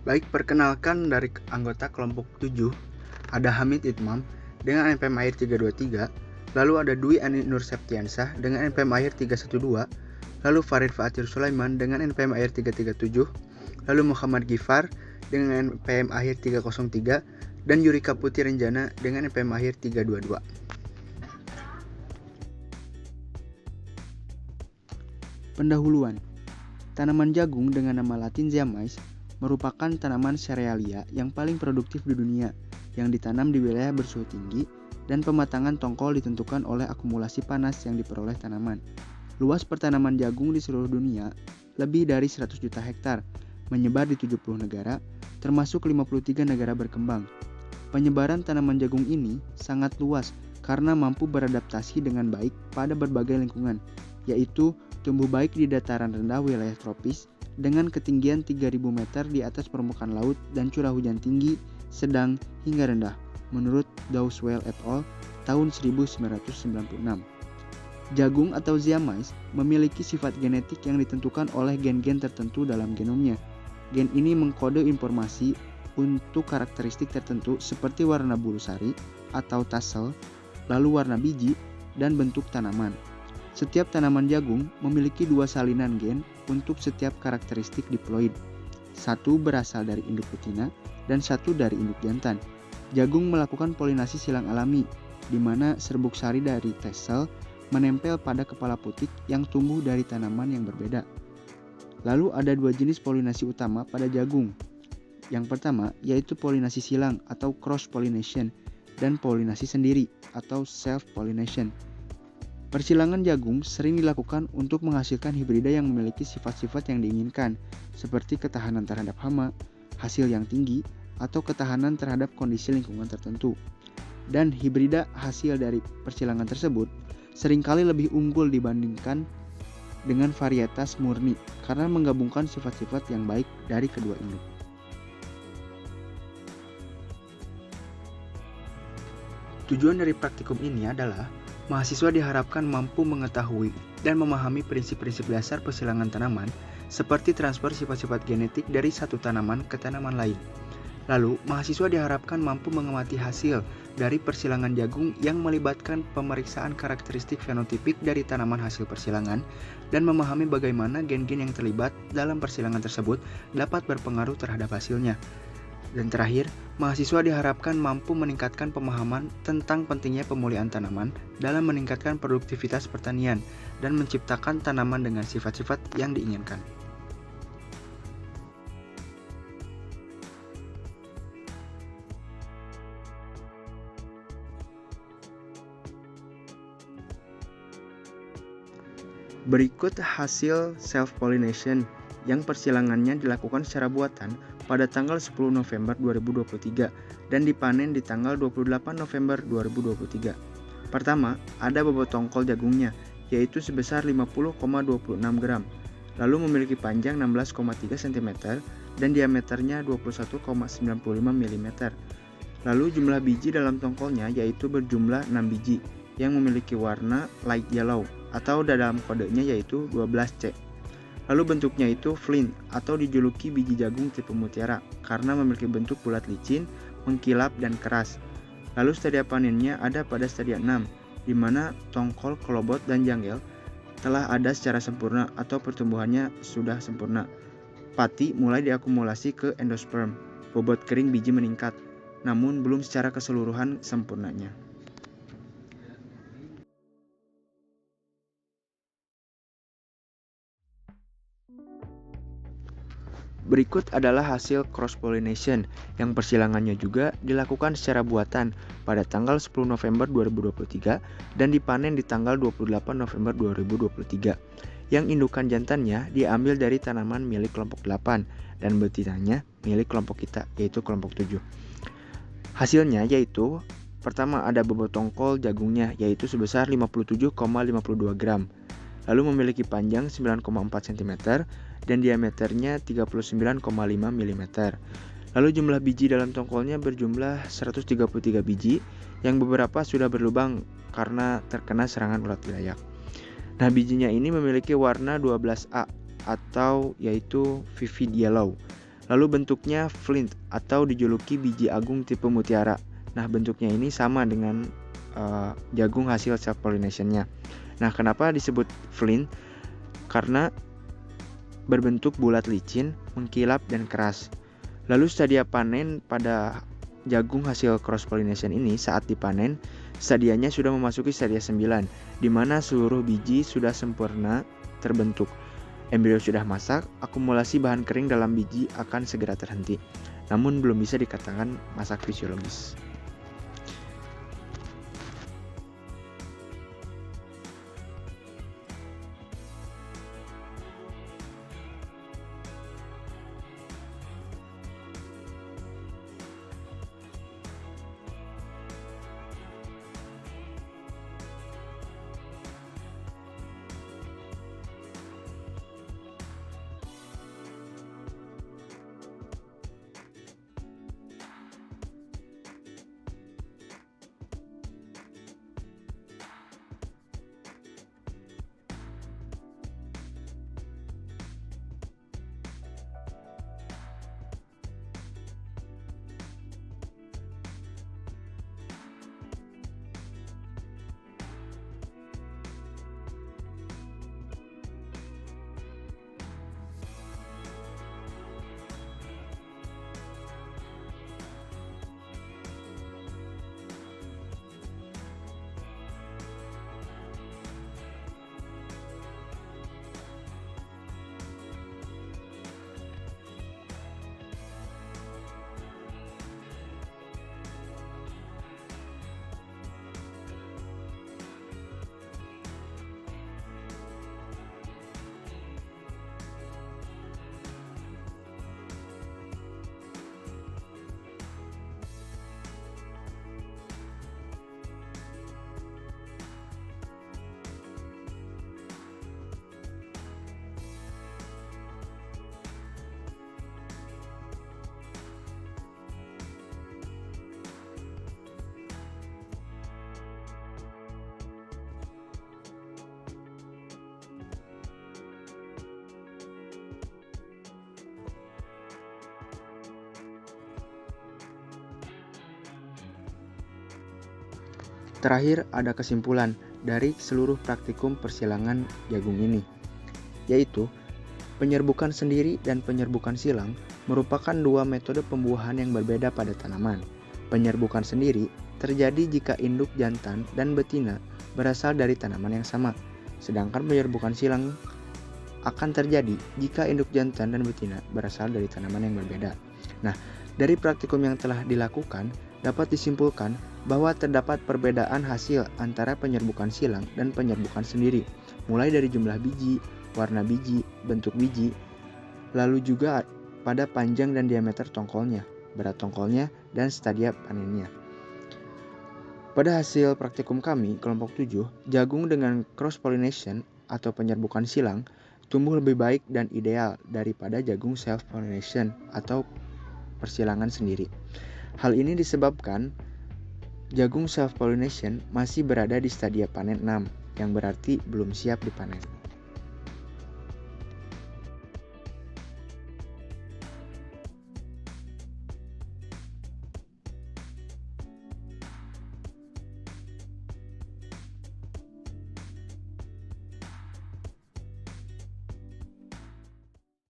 Baik, perkenalkan dari anggota kelompok 7, ada Hamid Itmam dengan NPM akhir 323, lalu ada Dwi Ani Nur Septiansah dengan NPM akhir 312, lalu Farid Fatir Sulaiman dengan NPM akhir 337, lalu Muhammad Gifar dengan NPM akhir 303, dan Yurika Putih Renjana dengan NPM akhir 322. Pendahuluan. Tanaman jagung dengan nama latin Zeamais merupakan tanaman serealia yang paling produktif di dunia yang ditanam di wilayah bersuhu tinggi dan pematangan tongkol ditentukan oleh akumulasi panas yang diperoleh tanaman. Luas pertanaman jagung di seluruh dunia lebih dari 100 juta hektar, menyebar di 70 negara, termasuk 53 negara berkembang. Penyebaran tanaman jagung ini sangat luas karena mampu beradaptasi dengan baik pada berbagai lingkungan, yaitu tumbuh baik di dataran rendah wilayah tropis dengan ketinggian 3.000 meter di atas permukaan laut dan curah hujan tinggi, sedang, hingga rendah, menurut Dowswell et al. Tahun 1996. Jagung atau Zeamais memiliki sifat genetik yang ditentukan oleh gen-gen tertentu dalam genomnya. Gen ini mengkode informasi untuk karakteristik tertentu seperti warna bulu sari atau tassel, lalu warna biji, dan bentuk tanaman. Setiap tanaman jagung memiliki 2 salinan gen untuk setiap karakteristik diploid. Satu berasal dari induk betina dan satu dari induk jantan. Jagung melakukan polinasi silang alami, di mana serbuk sari dari tassel menempel pada kepala putik yang tumbuh dari tanaman yang berbeda. Lalu ada 2 jenis polinasi utama pada jagung. Yang pertama yaitu polinasi silang atau cross pollination dan polinasi sendiri atau self pollination. Persilangan jagung sering dilakukan untuk menghasilkan hibrida yang memiliki sifat-sifat yang diinginkan, seperti ketahanan terhadap hama, hasil yang tinggi, atau ketahanan terhadap kondisi lingkungan tertentu. Dan hibrida hasil dari persilangan tersebut seringkali lebih unggul dibandingkan dengan varietas murni karena menggabungkan sifat-sifat yang baik dari kedua induk. Tujuan dari praktikum ini adalah mahasiswa diharapkan mampu mengetahui dan memahami prinsip-prinsip dasar persilangan tanaman seperti transfer sifat-sifat genetik dari satu tanaman ke tanaman lain. Lalu, mahasiswa diharapkan mampu mengamati hasil dari persilangan jagung yang melibatkan pemeriksaan karakteristik fenotipik dari tanaman hasil persilangan dan memahami bagaimana gen-gen yang terlibat dalam persilangan tersebut dapat berpengaruh terhadap hasilnya. Dan terakhir, mahasiswa diharapkan mampu meningkatkan pemahaman tentang pentingnya pemulihan tanaman dalam meningkatkan produktivitas pertanian dan menciptakan tanaman dengan sifat-sifat yang diinginkan. Berikut hasil self-pollination yang persilangannya dilakukan secara buatan pada tanggal 10 November 2023 dan dipanen di tanggal 28 November 2023. Pertama, ada bobot tongkol jagungnya, yaitu sebesar 50,26 gram, lalu memiliki panjang 16,3 cm dan diameternya 21,95 mm. Lalu jumlah biji dalam tongkolnya yaitu berjumlah 6 biji yang memiliki warna light yellow atau dalam kodenya yaitu 12C. Lalu bentuknya itu flint atau dijuluki biji jagung tipe mutiara karena memiliki bentuk bulat licin, mengkilap, dan keras. Lalu stadia panennya ada pada stadia 6, di mana tongkol, kelobot, dan janggel telah ada secara sempurna atau pertumbuhannya sudah sempurna. Pati mulai diakumulasi ke endosperm, bobot kering biji meningkat, namun belum secara keseluruhan sempurnanya. Berikut adalah hasil cross-pollination yang persilangannya juga dilakukan secara buatan pada tanggal 10 November 2023 dan dipanen di tanggal 28 November 2023. Yang indukan jantannya diambil dari tanaman milik kelompok 8 dan betinanya milik kelompok kita, yaitu kelompok 7. Hasilnya yaitu pertama ada bobot tongkol jagungnya yaitu sebesar 57,52 gram. Lalu memiliki panjang 9,4 cm dan diameternya 39,5 mm. Lalu jumlah biji dalam tongkolnya berjumlah 133 biji yang beberapa sudah berlubang karena terkena serangan ulat belayak. Nah, bijinya ini memiliki warna 12A atau yaitu vivid yellow. Lalu bentuknya flint atau dijuluki biji agung tipe mutiara. Nah, bentuknya ini sama dengan jagung hasil self pollination-nya. Nah, kenapa disebut flint? Karena berbentuk bulat licin, mengkilap dan keras. Lalu stadia panen pada jagung hasil cross pollination ini saat dipanen, stadianya sudah memasuki stadia 9, di mana seluruh biji sudah sempurna terbentuk. Embrio sudah masak, akumulasi bahan kering dalam biji akan segera terhenti. Namun belum bisa dikatakan masak fisiologis. Terakhir, ada kesimpulan dari seluruh praktikum persilangan jagung ini, yaitu penyerbukan sendiri dan penyerbukan silang merupakan dua metode pembuahan yang berbeda pada tanaman. Penyerbukan sendiri terjadi jika induk jantan dan betina berasal dari tanaman yang sama, sedangkan penyerbukan silang akan terjadi jika induk jantan dan betina berasal dari tanaman yang berbeda. Nah, dari praktikum yang telah dilakukan, dapat disimpulkan bahwa terdapat perbedaan hasil antara penyerbukan silang dan penyerbukan sendiri, mulai dari jumlah biji, warna biji, bentuk biji, lalu juga pada panjang dan diameter tongkolnya, berat tongkolnya, dan stadia panennya. Pada hasil praktikum kami, kelompok 7, jagung dengan cross pollination atau penyerbukan silang tumbuh lebih baik dan ideal daripada jagung self pollination atau persilangan sendiri. Hal ini disebabkan jagung self pollination masih berada di stadia panen 6, yang berarti belum siap dipanen.